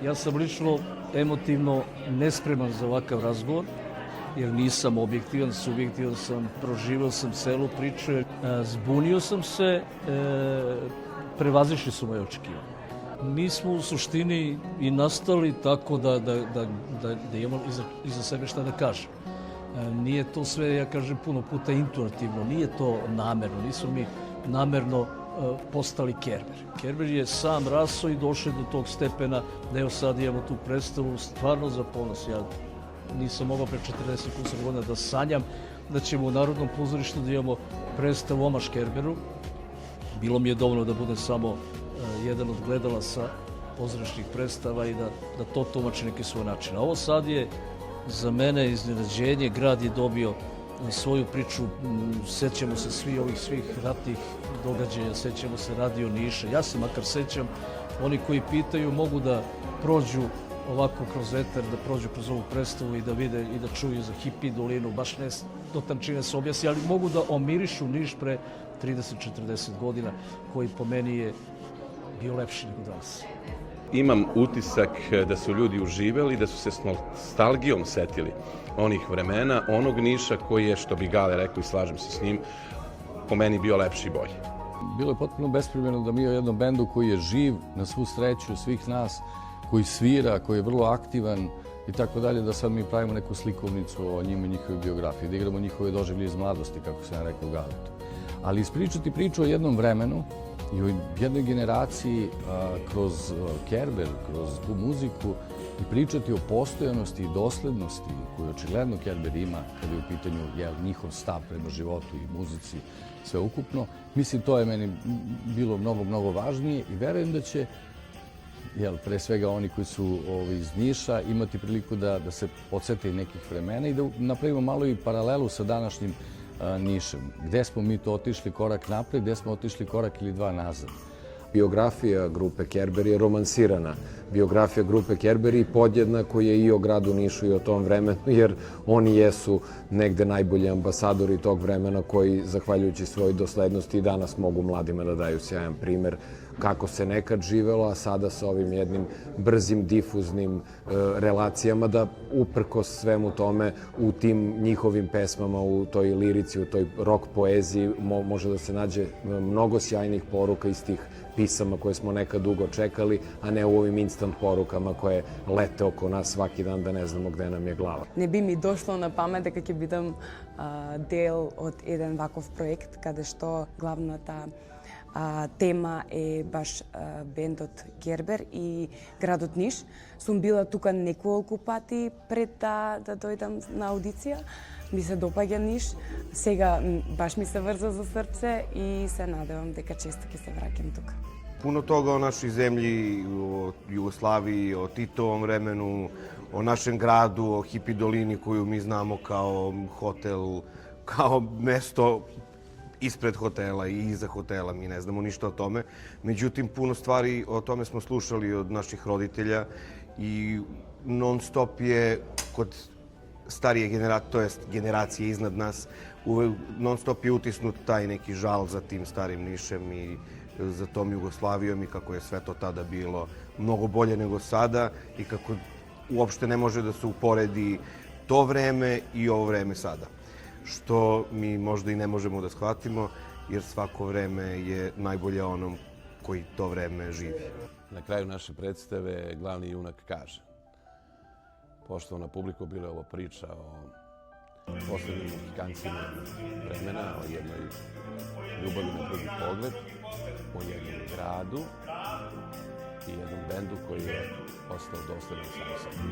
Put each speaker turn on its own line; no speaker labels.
Ja sam lično emotivno nespreman za ovakav razgovor, jer nisam objektivan, subjektivan sam, proživao sam celu priču, zbunio sam se, prevazišli su moje očekivanje. Mi smo u suštini i nastali tako da imamo iza sebe šta da kažem. Nije to sve, ja kažem, puno puta intuitivno, nije to namerno, nismo mi namerno postali Kerber. Kerber je sam rasao i došao do tog stepena da evo sad imamo tu predstavu stvarno za ponos. Ja nisam mogao pre 40 godina da sanjam da ćemo u Narodnom pozorištu da imamo predstavu omaž Kerberu. Bilo mi je dovoljno da budem samo jedan od gledalaca pozorišnih predstava i da to tumači neki svoj način. A ovo sad je za mene iznenađenje. Grad je dobio svoju priču, sećamo se svih ratnih događaja, sećamo se Radio Niša. Ja se makar sećam, oni koji pitaju mogu da prođu ovako kroz eter, da prođu kroz ovu predstavu i da vide i da čuju za Hipi dolinu, baš ne do tančine se objasni, ali mogu da omirišu Niš pre 30-40 godina, koji po meni je bio lepši nego danas.
Imam utisak da su ljudi uživali, da su se s nostalgijom setili onih vremena, onog Niša koji je, što bi Gale rekao i slažem se s njim, po meni bio lepši i bolji.
Bilo je potpuno besprimerno da mi o jednom bendu koji je živ, na svu sreću svih nas, koji svira, koji je vrlo aktivan i tako dalje, da sad mi pravimo neku slikovnicu o njima i njihovoj biografiji, da igramo njihove doživlje iz mladosti, kako sam ja rekao Galetu. Ali ispričati priču o jednom vremenu i o jednoj generaciji kroz Kerber, kroz tu muziku i pričati o postojanosti i doslednosti koju očigledno Kerber ima kada je u pitanju njihov stav prema životu i muzici sveukupno. Mislim, to je meni bilo mnogo važnije i verujem da će pre svega oni koji su iz Niša imati priliku da se podsete nekih vremena i da napravimo malo i paralelu sa današnjim Nišem. Gde smo mi to otišli korak napred, gde smo otišli korak ili dva nazad.
Biografija grupe Kerber je romansirana. Biografija grupe Kerber i podjednako je i o gradu Nišu i o tom vremenu, jer oni jesu negde najbolji ambasadori tog vremena koji, zahvaljujući svojoj doslednosti, i danas mogu mladima da daju sjajan primer kako se nekad živelo, a sada sa ovim jednim brzim, difuznim relacijama da uprkos svemu tome u tim njihovim pesmama, u toj lirici, u toj rock poeziji može da se nađe mnogo sjajnih poruka iz tih pisama koje smo nekad dugo čekali, a ne u ovim instant porukama koje lete oko nas svaki dan da ne znamo gde nam je glava.
Не би ми дошло на памет дека ќе бидам дел од еден ваков проект каде што главната тема е баш бендот Кербер и градот Ниш. Сум била тука неколку пати пред да дојдам на аудиција. Ми се допаѓа Ниш. Сега баш ми се врза за срце и се надевам дека често ќе се враќам тука.
Puno toga o našoj zemlji, o Jugoslaviji, o Titovom vremenu, o našem gradu, o Hipi dolini koju mi znamo kao hotel, kao mesto ispred hotela i iza hotela. Mi ne znamo ništa o tome. Međutim, puno stvari o tome smo slušali od naših roditelja i non stop je kod starije generacije, to jest generacije iznad nas, non stop je utisnut taj neki žal za tim starim Nišem i za tom Jugoslavijom i kako je sve to tada bilo mnogo bolje nego sada i kako uopšte ne može da se uporedi to vreme i ovo vreme sada. Što mi možda i ne možemo da shvatimo, jer svako vreme je najbolje onom koji to vreme živi.
Na kraju naše predstave glavni junak kaže: poštovana publiko, bila je ovo priča o poslednjim mohikancima vremena, o jednoj ljubavi na prvi pogled, o jednom gradu i jednom bendu koji je ostao dosledan samo sebi.